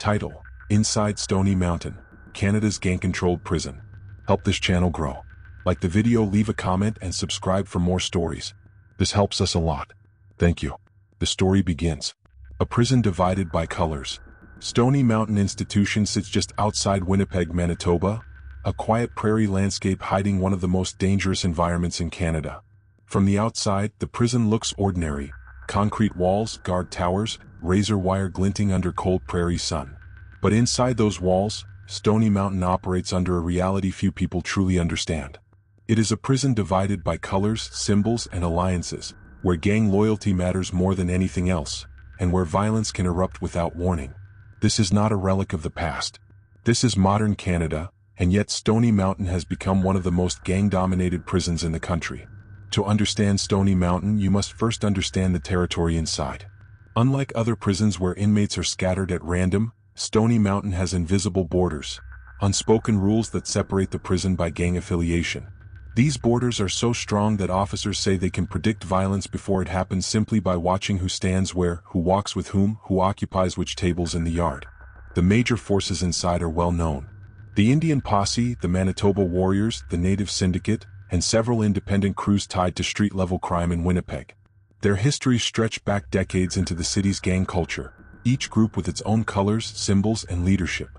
Title: Inside Stony Mountain, Canada's gang-controlled prison. Help this channel grow. Like the video, leave a comment, and subscribe for more stories. This helps us a lot. Thank you. The story begins. A prison divided by colors. Stony Mountain Institution sits just outside Winnipeg, Manitoba, a quiet prairie landscape hiding one of the most dangerous environments in Canada. From the outside, the prison looks ordinary. Concrete walls, guard towers, razor wire glinting under cold prairie sun. But inside those walls, Stony Mountain operates under a reality few people truly understand. It is a prison divided by colors, symbols, and alliances, where gang loyalty matters more than anything else, and where violence can erupt without warning. This is not a relic of the past. This is modern Canada, and yet Stony Mountain has become one of the most gang-dominated prisons in the country. To understand Stony Mountain, you must first understand the territory inside. Unlike other prisons where inmates are scattered at random, Stony Mountain has invisible borders, unspoken rules that separate the prison by gang affiliation. These borders are so strong that officers say they can predict violence before it happens simply by watching who stands where, who walks with whom, who occupies which tables in the yard. The major forces inside are well known. The Indian Posse, the Manitoba Warriors, the Native Syndicate, and several independent crews tied to street-level crime in Winnipeg. Their histories stretch back decades into the city's gang culture, each group with its own colors, symbols, and leadership.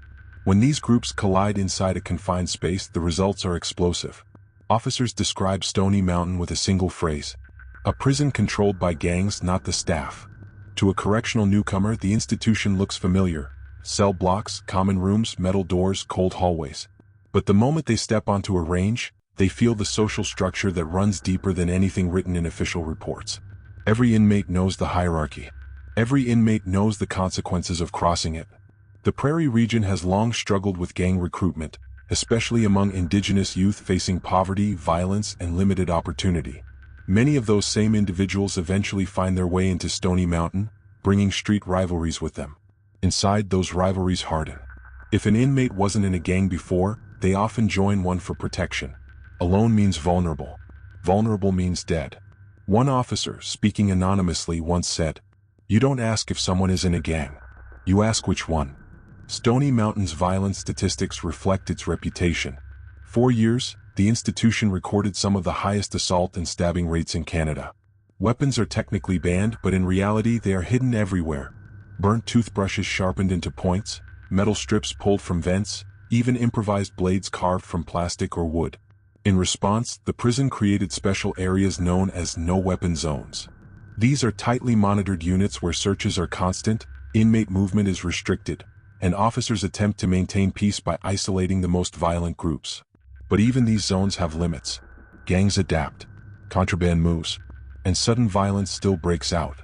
When these groups collide inside a confined space, the results are explosive. Officers describe Stony Mountain with a single phrase: a prison controlled by gangs, not the staff. To a correctional newcomer, the institution looks familiar: cell blocks, common rooms, metal doors, cold hallways. But the moment they step onto a range, they feel the social structure that runs deeper than anything written in official reports. Every inmate knows the hierarchy. Every inmate knows the consequences of crossing it. The Prairie region has long struggled with gang recruitment, especially among Indigenous youth facing poverty, violence, and limited opportunity. Many of those same individuals eventually find their way into Stony Mountain, bringing street rivalries with them. Inside, those rivalries harden. If an inmate wasn't in a gang before, they often join one for protection. Alone means vulnerable. Vulnerable means dead. One officer, speaking anonymously, once said, "You don't ask if someone is in a gang. You ask which one." Stony Mountain's violence statistics reflect its reputation. 4 years, the institution recorded some of the highest assault and stabbing rates in Canada. Weapons are technically banned, but in reality they are hidden everywhere. Burnt toothbrushes sharpened into points, metal strips pulled from vents, even improvised blades carved from plastic or wood. In response, the prison created special areas known as no-weapon zones. These are tightly monitored units where searches are constant, inmate movement is restricted, and officers attempt to maintain peace by isolating the most violent groups. But even these zones have limits. Gangs adapt, contraband moves, and sudden violence still breaks out.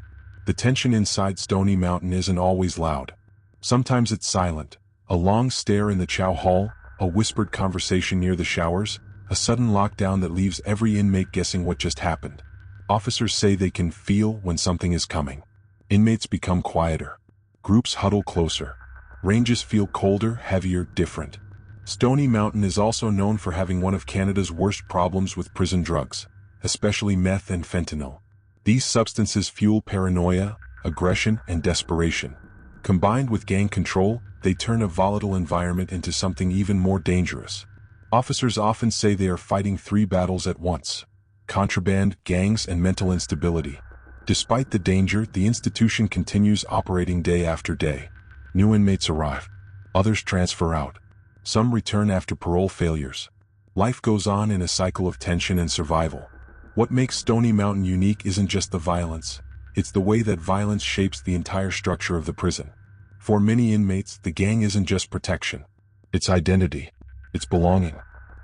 The tension inside Stony Mountain isn't always loud. Sometimes it's silent: a long stare in the chow hall, a whispered conversation near the showers, a sudden lockdown that leaves every inmate guessing what just happened. Officers say they can feel when something is coming. Inmates become quieter. Groups huddle closer. Ranges feel colder, heavier, different. Stony Mountain is also known for having one of Canada's worst problems with prison drugs, especially meth and fentanyl. These substances fuel paranoia, aggression, and desperation. Combined with gang control, they turn a volatile environment into something even more dangerous. Officers often say they are fighting 3 battles at once: contraband, gangs, and mental instability. Despite the danger, the institution continues operating day after day. New inmates arrive. Others transfer out. Some return after parole failures. Life goes on in a cycle of tension and survival. What makes Stony Mountain unique isn't just the violence, it's the way that violence shapes the entire structure of the prison. For many inmates, the gang isn't just protection. It's identity. It's belonging.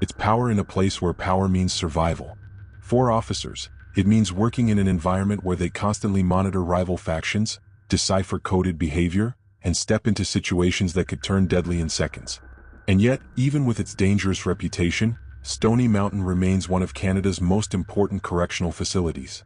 It's power in a place where power means survival. For officers, it means working in an environment where they constantly monitor rival factions, decipher coded behavior, and step into situations that could turn deadly in seconds. And yet, even with its dangerous reputation, Stony Mountain remains one of Canada's most important correctional facilities.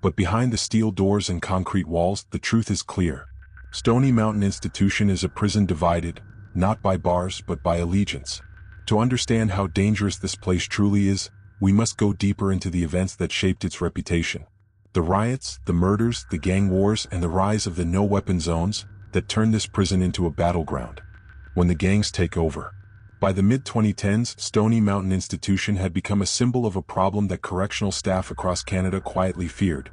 But behind the steel doors and concrete walls, the truth is clear. Stony Mountain Institution is a prison divided, not by bars but by allegiance. To understand how dangerous this place truly is, we must go deeper into the events that shaped its reputation. The riots, the murders, the gang wars, and the rise of the no-weapon zones, that turned this prison into a battleground. When the gangs take over. By the mid-2010s, Stony Mountain Institution had become a symbol of a problem that correctional staff across Canada quietly feared.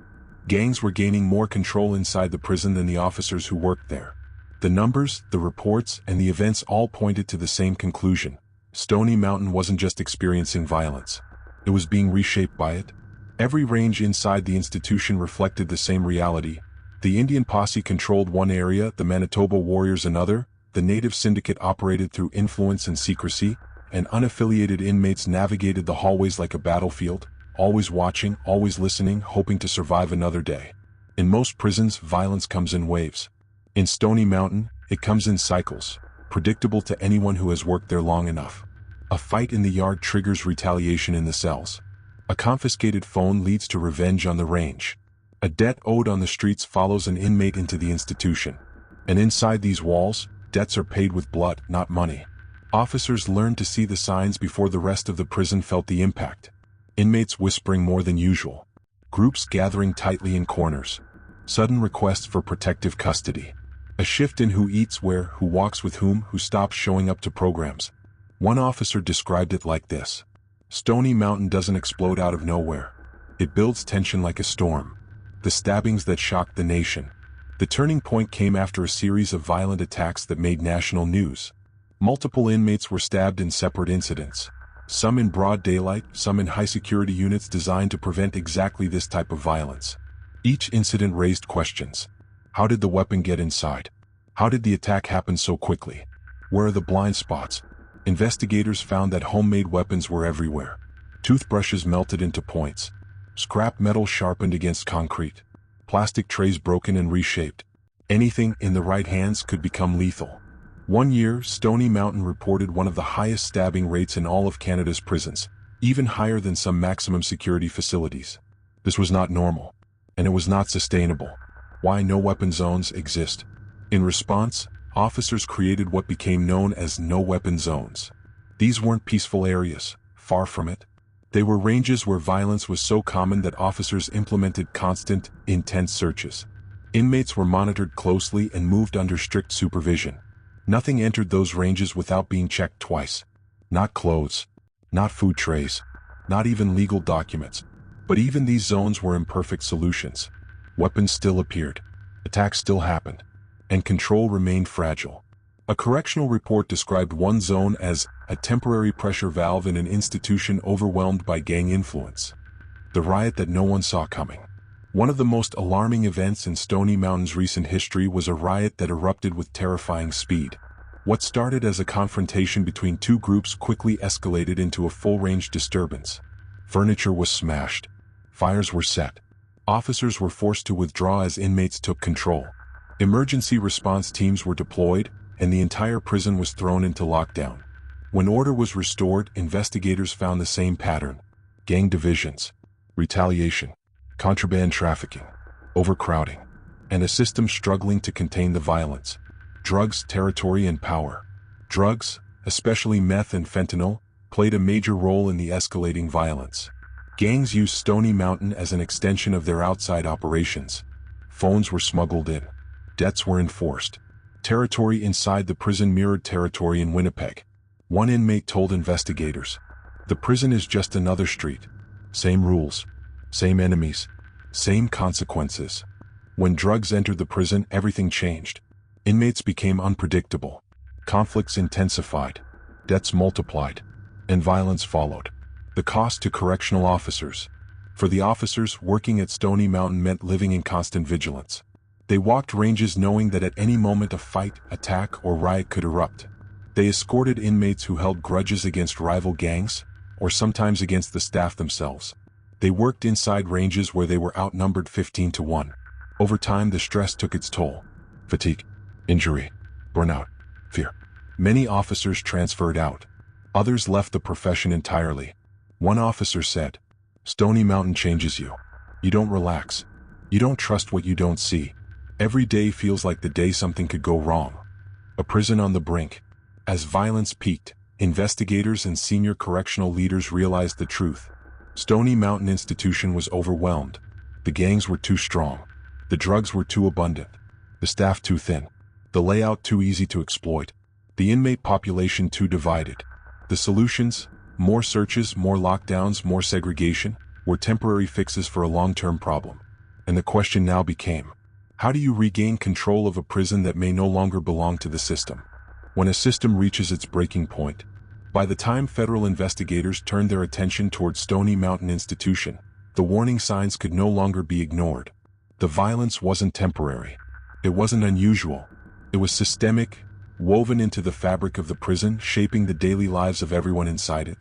Gangs were gaining more control inside the prison than the officers who worked there. The numbers, the reports, and the events all pointed to the same conclusion. Stony Mountain wasn't just experiencing violence. It was being reshaped by it. Every range inside the institution reflected the same reality. The Indian Posse controlled one area, the Manitoba Warriors another, the native syndicate operated through influence and secrecy, and unaffiliated inmates navigated the hallways like a battlefield, always watching, always listening, hoping to survive another day. In most prisons, violence comes in waves. In Stony Mountain, it comes in cycles, predictable to anyone who has worked there long enough. A fight in the yard triggers retaliation in the cells. A confiscated phone leads to revenge on the range. A debt owed on the streets follows an inmate into the institution. And inside these walls, debts are paid with blood, not money. Officers learned to see the signs before the rest of the prison felt the impact. Inmates whispering more than usual. Groups gathering tightly in corners. Sudden requests for protective custody. A shift in who eats where, who walks with whom, who stops showing up to programs. One officer described it like this. Stony Mountain doesn't explode out of nowhere. It builds tension like a storm. The stabbings that shocked the nation. The turning point came after a series of violent attacks that made national news. Multiple inmates were stabbed in separate incidents. Some in broad daylight, some in high-security units designed to prevent exactly this type of violence. Each incident raised questions. How did the weapon get inside? How did the attack happen so quickly? Where are the blind spots? Investigators found that homemade weapons were everywhere. Toothbrushes melted into points. Scrap metal sharpened against concrete. Plastic trays broken and reshaped. Anything in the right hands could become lethal. One year, Stony Mountain reported one of the highest stabbing rates in all of Canada's prisons, even higher than some maximum security facilities. This was not normal, and it was not sustainable. Why no weapon zones exist? In response, officers created what became known as no-weapon zones. These weren't peaceful areas, far from it. They were ranges where violence was so common that officers implemented constant, intense searches. Inmates were monitored closely and moved under strict supervision. Nothing entered those ranges without being checked twice. Not clothes, not food trays, not even legal documents. But even these zones were imperfect solutions. Weapons still appeared. Attacks still happened. And control remained fragile. A correctional report described one zone as a temporary pressure valve in an institution overwhelmed by gang influence. The riot that no one saw coming. One of the most alarming events in Stony Mountain's recent history was a riot that erupted with terrifying speed. What started as a confrontation between two groups quickly escalated into a full-range disturbance. Furniture was smashed. Fires were set. Officers were forced to withdraw as inmates took control. Emergency response teams were deployed, and the entire prison was thrown into lockdown. When order was restored, investigators found the same pattern. Gang divisions, retaliation, contraband trafficking, overcrowding, and a system struggling to contain the violence. Drugs, territory, and power. Drugs, especially meth and fentanyl, played a major role in the escalating violence. Gangs used Stony Mountain as an extension of their outside operations. Phones were smuggled in. Debts were enforced. Territory inside the prison mirrored territory in Winnipeg. One inmate told investigators, "The prison is just another street. Same rules, same enemies, same consequences." When drugs entered the prison, everything changed. Inmates became unpredictable. Conflicts intensified. Debts multiplied. And violence followed. The cost to correctional officers. For the officers, working at Stony Mountain meant living in constant vigilance. They walked ranges knowing that at any moment a fight, attack, or riot could erupt. They escorted inmates who held grudges against rival gangs, or sometimes against the staff themselves. They worked inside ranges where they were outnumbered 15 to 1. Over time, the stress took its toll. Fatigue, injury, burnout, fear. Many officers transferred out. Others left the profession entirely. One officer said, "Stony Mountain changes you. You don't relax. You don't trust what you don't see. Every day feels like the day something could go wrong." A prison on the brink. As violence peaked, investigators and senior correctional leaders realized the truth. Stony Mountain Institution was overwhelmed. The gangs were too strong. The drugs were too abundant. The staff too thin. The layout too easy to exploit. The inmate population too divided. The solutions, more searches, more lockdowns, more segregation, were temporary fixes for a long-term problem. And the question now became, how do you regain control of a prison that may no longer belong to the system? When a system reaches its breaking point, by the time federal investigators turned their attention towards Stony Mountain Institution, the warning signs could no longer be ignored. The violence wasn't temporary. It wasn't unusual. It was systemic, woven into the fabric of the prison, shaping the daily lives of everyone inside it.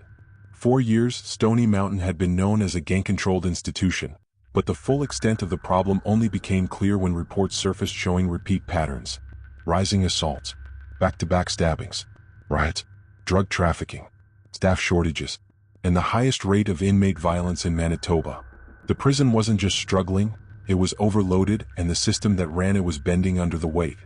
For years, Stony Mountain had been known as a gang-controlled institution, but the full extent of the problem only became clear when reports surfaced showing repeat patterns: rising assaults, back-to-back stabbings, riots, drug trafficking, staff shortages, and the highest rate of inmate violence in Manitoba. The prison wasn't just struggling, it was overloaded, and the system that ran it was bending under the weight.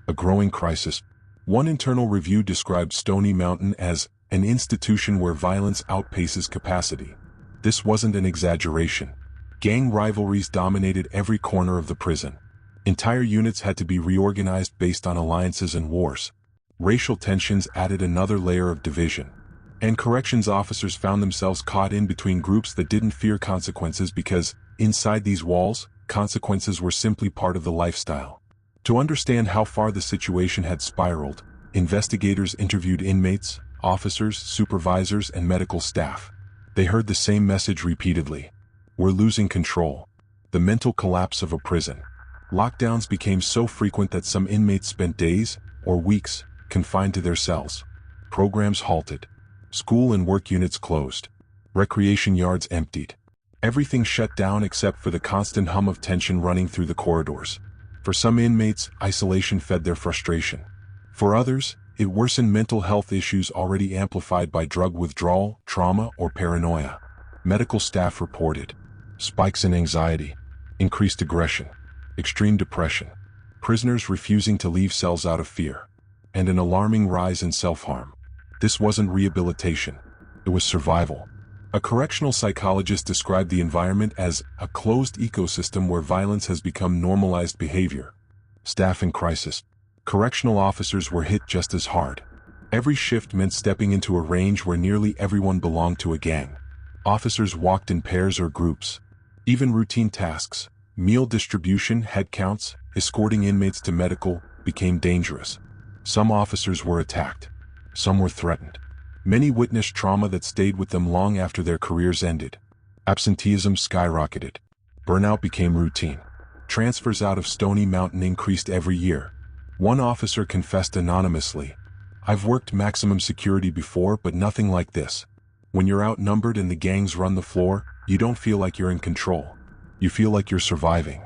A growing crisis. One internal review described Stony Mountain as an institution where violence outpaces capacity. This wasn't an exaggeration. Gang rivalries dominated every corner of the prison. Entire units had to be reorganized based on alliances and wars. Racial tensions added another layer of division. And corrections officers found themselves caught in between groups that didn't fear consequences because, inside these walls, consequences were simply part of the lifestyle. To understand how far the situation had spiraled, investigators interviewed inmates, officers, supervisors, and medical staff. They heard the same message repeatedly. We're losing control. The mental collapse of a prison. Lockdowns became so frequent that some inmates spent days, or weeks, confined to their cells. Programs halted. School and work units closed. Recreation yards emptied. Everything shut down except for the constant hum of tension running through the corridors. For some inmates, isolation fed their frustration. For others, it worsened mental health issues already amplified by drug withdrawal, trauma, or paranoia. Medical staff reported spikes in anxiety, increased aggression, extreme depression, prisoners refusing to leave cells out of fear, and an alarming rise in self-harm. This wasn't rehabilitation. It was survival. A correctional psychologist described the environment as a closed ecosystem where violence has become normalized behavior. Staff in crisis. Correctional officers were hit just as hard. Every shift meant stepping into a range where nearly everyone belonged to a gang. Officers walked in pairs or groups. Even routine tasks, meal distribution, head counts, escorting inmates to medical, became dangerous. Some officers were attacked. Some were threatened. Many witnessed trauma that stayed with them long after their careers ended. Absenteeism skyrocketed. Burnout became routine. Transfers out of Stony Mountain increased every year. One officer confessed anonymously, "I've worked maximum security before, but nothing like this. When you're outnumbered and the gangs run the floor, you don't feel like you're in control. You feel like you're surviving."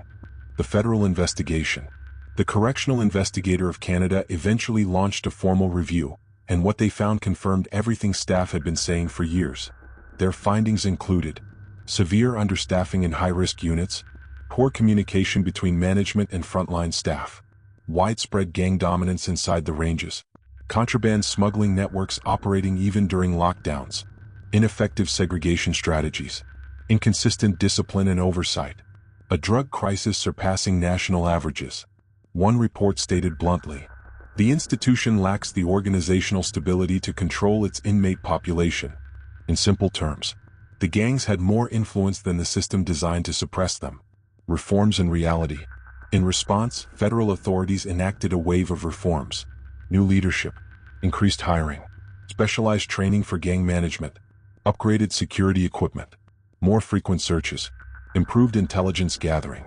The federal investigation. The Correctional Investigator of Canada eventually launched a formal review, and what they found confirmed everything staff had been saying for years. Their findings included severe understaffing in high-risk units, poor communication between management and frontline staff, widespread gang dominance inside the ranges, contraband smuggling networks operating even during lockdowns, ineffective segregation strategies, inconsistent discipline and oversight, a drug crisis surpassing national averages. One report stated bluntly, "The institution lacks the organizational stability to control its inmate population." In simple terms, the gangs had more influence than the system designed to suppress them. Reforms in reality. In response, federal authorities enacted a wave of reforms. New leadership, increased hiring, specialized training for gang management, upgraded security equipment, more frequent searches, improved intelligence gathering,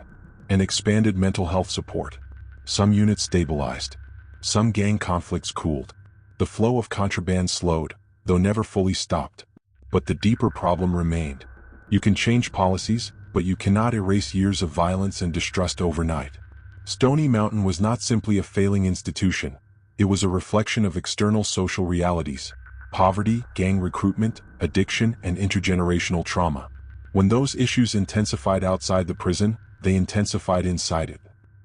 and expanded mental health support. Some units stabilized. Some gang conflicts cooled. The flow of contraband slowed, though never fully stopped. But the deeper problem remained. You can change policies, but you cannot erase years of violence and distrust overnight. Stony Mountain was not simply a failing institution. It was a reflection of external social realities: poverty, gang recruitment, addiction, and intergenerational trauma. When those issues intensified outside the prison, they intensified inside it.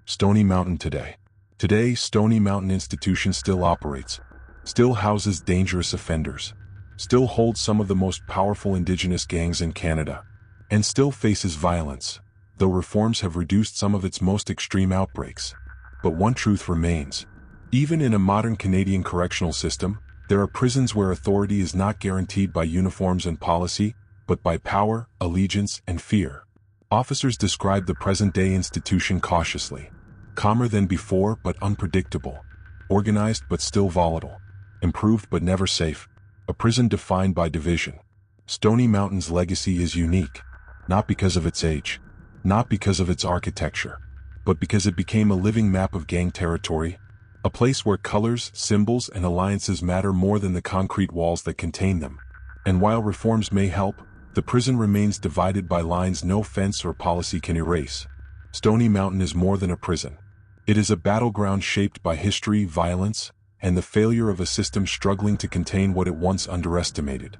Stony Mountain today. Today, Stony Mountain Institution still operates, still houses dangerous offenders, still holds some of the most powerful indigenous gangs in Canada, and still faces violence, though reforms have reduced some of its most extreme outbreaks. But one truth remains: Even in a modern Canadian correctional system, there are prisons where authority is not guaranteed by uniforms and policy, but by power, allegiance, and fear. Officers describe the present-day institution cautiously. Calmer than before but unpredictable. Organized but still volatile. Improved but never safe. A prison defined by division. Stony Mountain's legacy is unique. Not because of its age. Not because of its architecture. But because it became a living map of gang territory. A place where colors, symbols, and alliances matter more than the concrete walls that contain them. And while reforms may help, the prison remains divided by lines no fence or policy can erase. Stony Mountain is more than a prison. It is a battleground shaped by history, violence, and the failure of a system struggling to contain what it once underestimated.